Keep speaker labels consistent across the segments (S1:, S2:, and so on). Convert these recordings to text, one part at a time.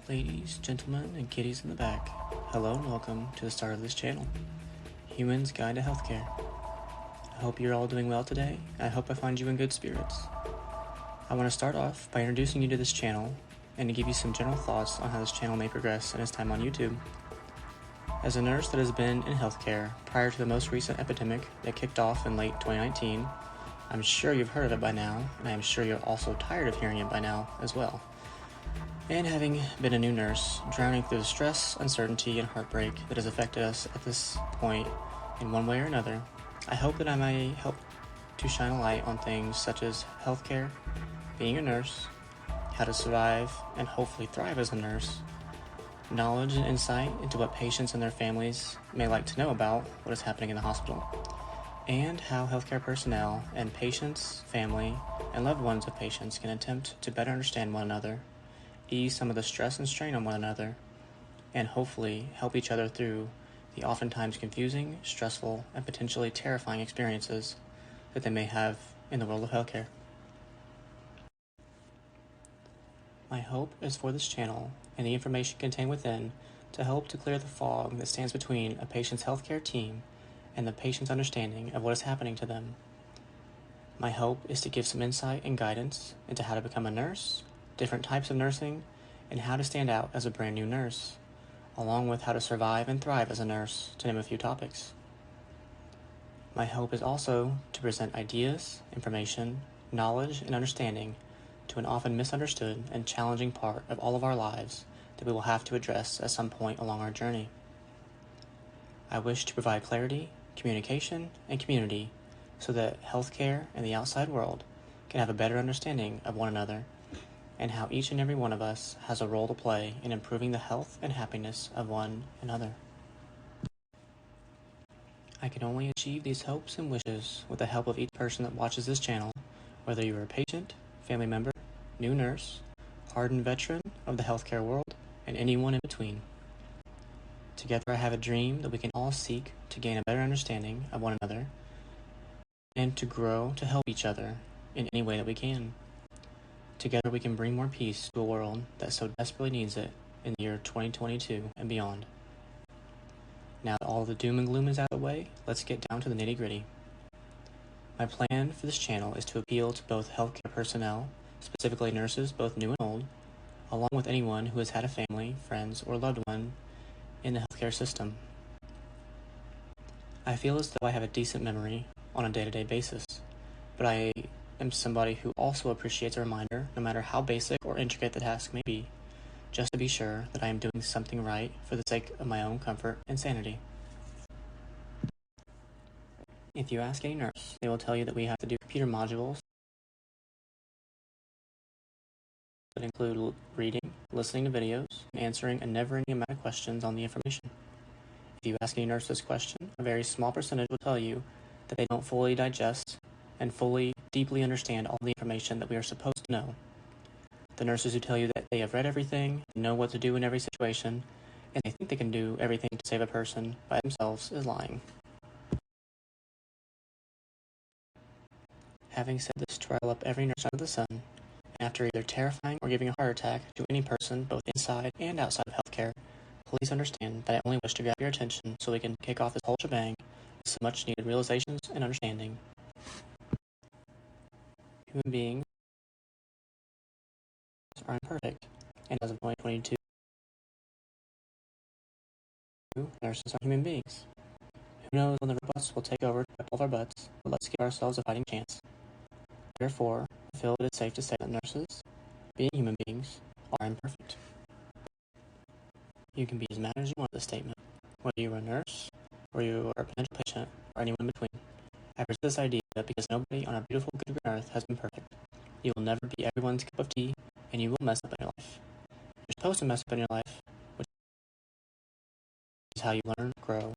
S1: Ladies, gentlemen, and kitties in the back, hello and welcome to the start of this channel, Human's Guide to Healthcare. I hope you're all doing well today. I hope I find you in good spirits. I want to start off by introducing you to this channel and to give you some general thoughts on how this channel may progress in its time on YouTube. As a nurse that has been in healthcare prior to the most recent epidemic that kicked off in late 2019, I'm sure you've heard of it by now, and I am sure you're also tired of hearing it by now as well. And having been a new nurse, drowning through the stress, uncertainty, and heartbreak that has affected us at this point in one way or another, I hope that I may help to shine a light on things such as healthcare, being a nurse, how to survive and hopefully thrive as a nurse, knowledge and insight into what patients and their families may like to know about what is happening in the hospital, and how healthcare personnel and patients, family, and loved ones of patients can attempt to better understand one another, ease some of the stress and strain on one another, and hopefully help each other through the oftentimes confusing, stressful, and potentially terrifying experiences that they may have in the world of healthcare. My hope is for this channel and the information contained within to help to clear the fog that stands between a patient's healthcare team and the patient's understanding of what is happening to them. My hope is to give some insight and guidance into how to become a nurse, different types of nursing, and how to stand out as a brand new nurse, along with how to survive and thrive as a nurse, to name a few topics. My hope is also to present ideas, information, knowledge, and understanding to an often misunderstood and challenging part of all of our lives that we will have to address at some point along our journey. I wish to provide clarity, communication, and community so that healthcare and the outside world can have a better understanding of one another and how each and every one of us has a role to play in improving the health and happiness of one another. I can only achieve these hopes and wishes with the help of each person that watches this channel, whether you're a patient, family member, new nurse, hardened veteran of the healthcare world, and anyone in between. Together I have a dream that we can all seek to gain a better understanding of one another and to grow to help each other in any way that we can. Together we can bring more peace to a world that so desperately needs it in the year 2022 and beyond. Now that all the doom and gloom is out of the way, let's get down to the nitty-gritty. My plan for this channel is to appeal to both healthcare personnel, specifically nurses, both new and old, along with anyone who has had a family, friends, or loved one in the healthcare system. I feel as though I have a decent memory on a day-to-day basis, but I am somebody who also appreciates a reminder, no matter how basic or intricate the task may be, just to be sure that I am doing something right for the sake of my own comfort and sanity. If you ask any nurse, they will tell you that we have to do computer modules that include reading, listening to videos, and answering a never-ending amount of questions on the information. If you ask any nurse this question, a very small percentage will tell you that they don't fully digest and deeply understand all the information that we are supposed to know. The nurses who tell you that they have read everything, know what to do in every situation, and they think they can do everything to save a person by themselves is lying. Having said this to rile up every nurse under the sun, and after either terrifying or giving a heart attack to any person both inside and outside of healthcare, please understand that I only wish to grab your attention so we can kick off this whole shebang with some much needed realizations and understanding. Human beings are imperfect, and as of 2022, nurses are human beings. Who knows when the robots will take over to wipe all of our butts, but let's give ourselves a fighting chance. Therefore, I feel it is safe to say that nurses, being human beings, are imperfect. You can be as mad as you want at this statement, whether you are a nurse, or you are a potential patient, or anyone in between. I present this idea that because nobody on our beautiful good green earth has been perfect, you will never be everyone's cup of tea, and you will mess up in your life. You're supposed to mess up in your life, which is how you learn, grow,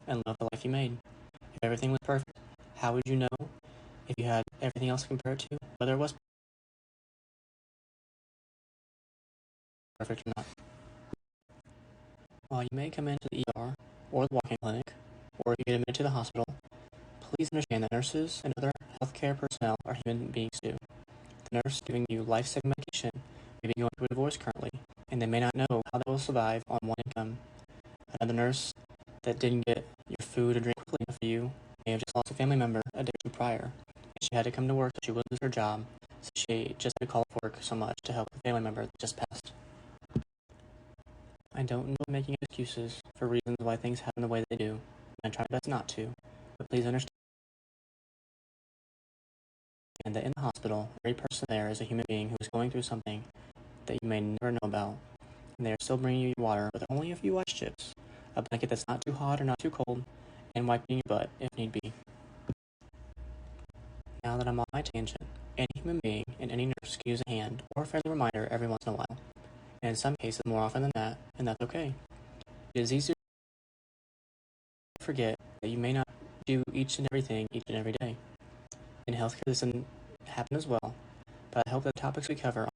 S1: and love the life you made. If everything was perfect, how would you know if you had everything else to compare it to, whether it was perfect or not? While you may come into the ER or the walk-in clinic, or you get admitted to the hospital, please understand that nurses and other healthcare personnel are human beings too. The nurse giving you life-saving medication may be going through a divorce currently, and they may not know how they will survive on one income. Another nurse that didn't get your food or drink quickly enough for you may have just lost a family member a day or two prior, and she had to come to work so she wouldn't lose her job, so she just had to call off work so much to help a family member that just passed. I don't enjoy making excuses for reasons why things happen the way they do, and I try my best not to, but please understand that in the hospital, every person there is a human being who is going through something that you may never know about, and they are still bringing you your water with only a few ice chips, a blanket that's not too hot or not too cold, and wiping your butt if need be. Now that I'm on my tangent, any human being and any nurse can use a hand or a friendly reminder every once in a while, and in some cases more often than that, and that's okay. It is easier to forget that you may not do each and everything each and every day. In healthcare, this doesn't happen as well, but I hope the topics we cover on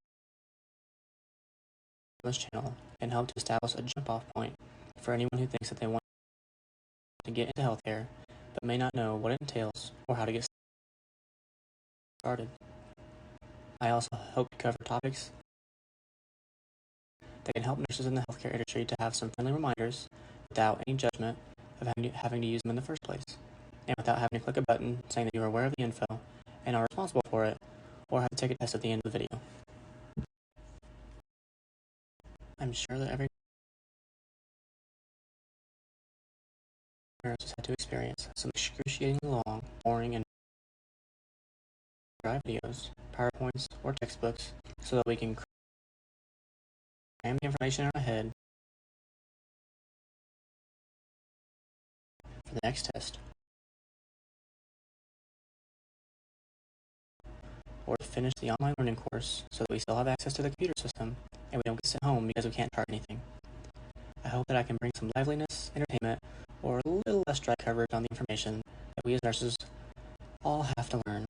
S1: this channel can help to establish a jump-off point for anyone who thinks that they want to get into healthcare, but may not know what it entails or how to get started. I also hope to cover topics that can help nurses in the healthcare industry to have some friendly reminders without any judgment of having to use them in the first place, and without having to click a button saying that you are aware of the info and are responsible for it, or have to take a test at the end of the video. I'm sure that every nurse has had to experience some excruciatingly long, boring, and dry videos, PowerPoints, or textbooks so that we can cram the information in our head for the next test, or to finish the online learning course so that we still have access to the computer system and we don't get sent home because we can't chart anything. I hope that I can bring some liveliness, entertainment, or a little less dry coverage on the information that we as nurses all have to learn,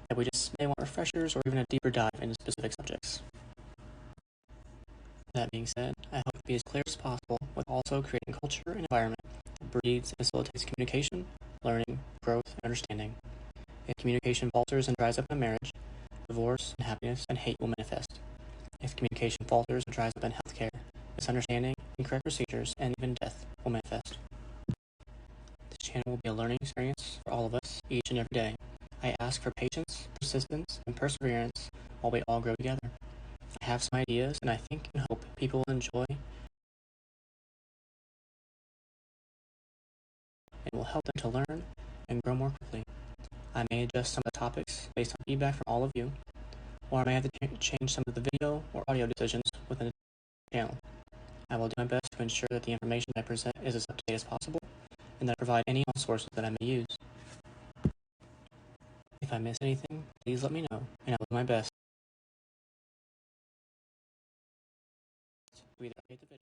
S1: that we just may want refreshers or even a deeper dive into specific subjects. That being said, I hope to be as clear as possible with also creating culture and environment that breeds and facilitates communication, learning, growth, and understanding. If communication falters and dries up in a marriage, divorce, unhappiness, and hate will manifest. If communication falters and dries up in healthcare, misunderstanding, incorrect procedures, and even death will manifest. This channel will be a learning experience for all of us each and every day. I ask for patience, persistence, and perseverance while we all grow together. I have some ideas, and I think and hope people will enjoy and will help them to learn and grow more quickly. I may adjust some of the topics based on feedback from all of you, or I may have to change some of the video or audio decisions within the channel. I will do my best to ensure that the information I present is as up-to-date as possible, and that I provide any sources that I may use. If I miss anything, please let me know, and I will do my best to either update the video